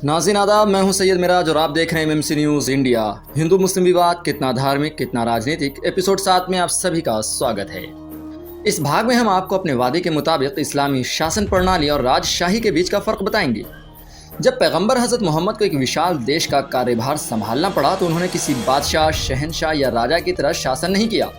नाज़रीन आदाब, मैं हूं सैयद मिराज और आप देख रहे हैं एमएमसी न्यूज़ इंडिया। हिंदू मुस्लिम विवाद कितना धार्मिक कितना राजनीतिक, एपिसोड 7 में आप सभी का स्वागत है। इस भाग में हम आपको अपने वादे के मुताबिक इस्लामी शासन प्रणाली और राजशाही के बीच का फ़र्क बताएंगे। जब पैगंबर हज़रत मोहम्मद को एक विशाल देश का कार्यभार संभालना पड़ा तो उन्होंने किसी बादशाह, शहंशाह या राजा की तरह शासन नहीं किया,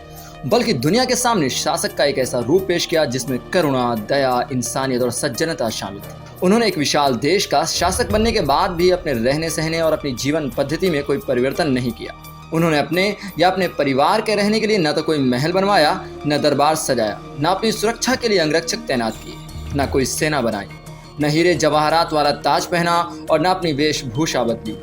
बल्कि दुनिया के सामने शासक का एक ऐसा रूप पेश किया जिसमें करुणा, दया, इंसानियत और सज्जनता शामिल थी। उन्होंने एक विशाल देश का शासक बनने के बाद भी अपने रहने सहने और अपनी जीवन पद्धति में कोई परिवर्तन नहीं किया। उन्होंने अपने या अपने परिवार के रहने के लिए न तो कोई महल बनवाया, न दरबार सजाया, न अपनी सुरक्षा के लिए अंगरक्षक तैनात किए, न कोई सेना बनाई, न हीरे जवाहरात वाला ताज पहना और न अपनी वेशभूषा बदली।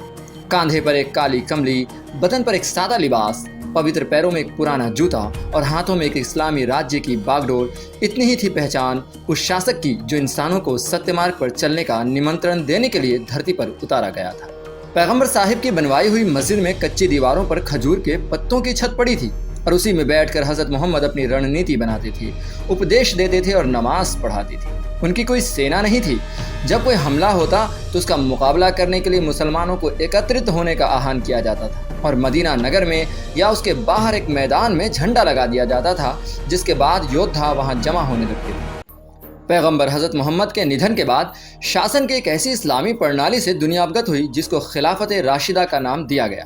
कांधे पर एक काली कमली, बदन पर एक सादा लिबास, पवित्र पैरों में एक पुराना जूता और हाथों में एक इस्लामी राज्य की बागडोर, इतनी ही थी पहचान उस शासक की जो इंसानों को सत्य मार्ग पर चलने का निमंत्रण देने के लिए धरती पर उतारा गया था। पैगंबर साहिब की बनवाई हुई मस्जिद में कच्ची दीवारों पर खजूर के पत्तों की छत पड़ी थी और उसी में बैठकर हज़रत मोहम्मद अपनी रणनीति बनाते थे, उपदेश देते थे और नमाज पढ़ाती थी। उनकी कोई सेना नहीं थी। जब कोई हमला होता तो उसका मुकाबला करने के लिए मुसलमानों को एकत्रित होने का आह्वान किया जाता था और मदीना नगर में या उसके बाहर एक मैदान में झंडा लगा दिया जाता था, जिसके बाद योद्धा वहां जमा होने लगते थे। पैगंबर हज़रत मोहम्मद के निधन के बाद शासन की एक ऐसी इस्लामी प्रणाली से दुनिया अवगत हुई जिसको खिलाफत राशिदा का नाम दिया गया।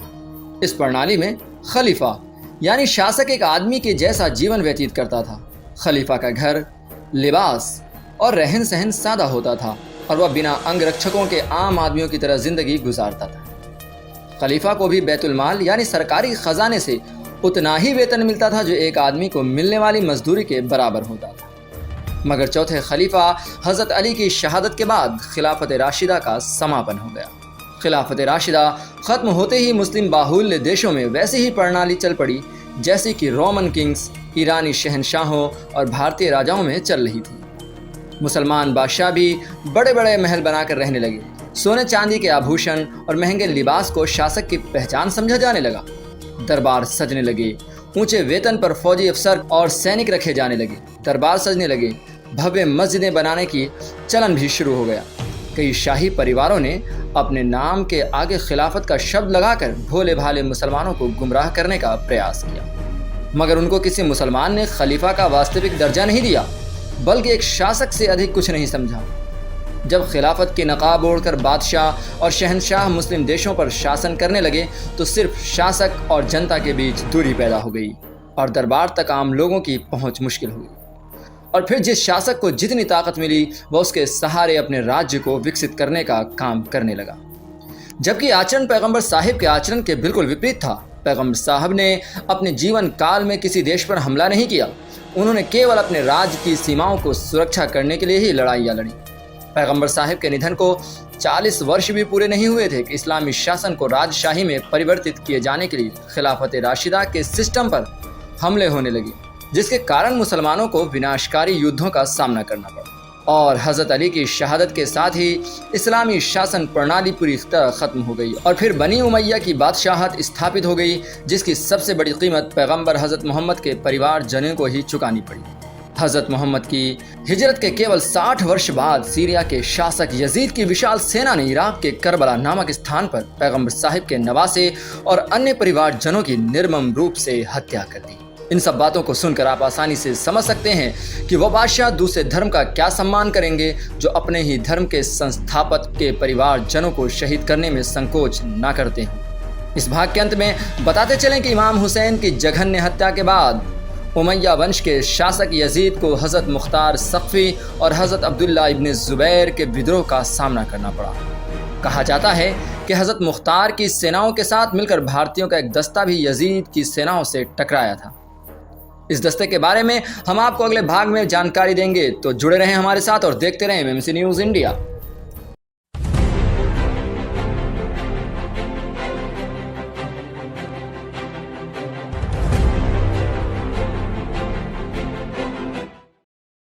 इस प्रणाली में खलीफा यानी शासक एक आदमी के जैसा जीवन व्यतीत करता था। खलीफा का घर, लिबास और रहन सहन सादा होता था और वह बिना अंगरक्षकों के आम आदमियों की तरह जिंदगी गुजारता था। खलीफा को भी बैतुल माल यानी सरकारी खजाने से उतना ही वेतन मिलता था जो एक आदमी को मिलने वाली मजदूरी के बराबर होता था। मगर चौथे खलीफा हज़रत अली की शहादत के बाद खिलाफत राशिदा का समापन हो गया। खिलाफत राशिदा ख़त्म होते ही मुस्लिम बाहुल्य देशों में वैसी ही प्रणाली चल पड़ी जैसे कि रोमन किंग्स, ईरानी शहंशाहों और भारतीय राजाओं में चल रही थी। मुसलमान बादशाह भी बड़े बड़े महल बनाकर रहने लगे। सोने चांदी के आभूषण और महंगे लिबास को शासक की पहचान समझा जाने लगा। दरबार सजने लगे, ऊंचे वेतन पर फौजी अफसर और सैनिक रखे जाने लगे। दरबार सजने लगे, भव्य मस्जिदें बनाने की चलन भी शुरू हो गया। कई शाही परिवारों ने अपने नाम के आगे खिलाफत का शब्द लगाकर भोले भाले मुसलमानों को गुमराह करने का प्रयास किया, मगर उनको किसी मुसलमान ने खलीफा का वास्तविक दर्जा नहीं दिया, बल्कि एक शासक से अधिक कुछ नहीं समझा। जब खिलाफत की नकाब ओढ़कर बादशाह और शहंशाह मुस्लिम देशों पर शासन करने लगे तो सिर्फ शासक और जनता के बीच दूरी पैदा हो गई और दरबार तक आम लोगों की पहुंच मुश्किल हुई। और फिर जिस शासक को जितनी ताकत मिली वह उसके सहारे अपने राज्य को विकसित करने का काम करने लगा, जबकि आचरण पैगंबर साहिब के आचरण के बिल्कुल विपरीत था। पैगंबर साहब ने अपने जीवन काल में किसी देश पर हमला नहीं किया। उन्होंने केवल अपने राज्य की सीमाओं को सुरक्षा करने के लिए ही लड़ाइयाँ लड़ी। पैगंबर साहिब के निधन को 40 वर्ष भी पूरे नहीं हुए थे कि इस्लामी शासन को राजशाही में परिवर्तित किए जाने के लिए खिलाफत राशिदा के सिस्टम पर हमले होने लगे, जिसके कारण मुसलमानों को विनाशकारी युद्धों का सामना करना पड़ा। और हज़रत अली की शहादत के साथ ही इस्लामी शासन प्रणाली पूरी तरह ख़त्म हो गई और फिर बनी उमैया की बादशाहत स्थापित हो गई, जिसकी सबसे बड़ी कीमत पैगंबर हज़रत मोहम्मद के परिवार जनों को ही चुकानी पड़ी। हज़रत मोहम्मद की हिजरत के केवल 60 वर्ष बाद सीरिया के शासक यजीद की विशाल सेना ने इराक के करबला नामक स्थान पर पैगंबर साहिब के नवासे और अन्य परिवार जनों की निर्मम रूप से हत्या कर दी। इन सब बातों को सुनकर आप आसानी से समझ सकते हैं कि वह बादशाह दूसरे धर्म का क्या सम्मान करेंगे जो अपने ही धर्म के संस्थापक के परिवार जनों को शहीद करने में संकोच ना करते हैं। इस भाग के अंत में बताते चलें कि इमाम हुसैन की जघन्य हत्या के बाद उमैया वंश के शासक यजीद को हज़रत मुख्तार सक़फ़ी और हज़रत अब्दुल्ला इब्न ज़ुबैर के विद्रोह का सामना करना पड़ा। कहा जाता है कि हज़रत मुख्तार की सेनाओं के साथ मिलकर भारतीयों का एक दस्ता भी यजीद की सेनाओं से टकराया था। इस दस्ते के बारे में हम आपको अगले भाग में जानकारी देंगे, तो जुड़े रहें हमारे साथ और देखते रहें एमएमसी न्यूज़ इंडिया।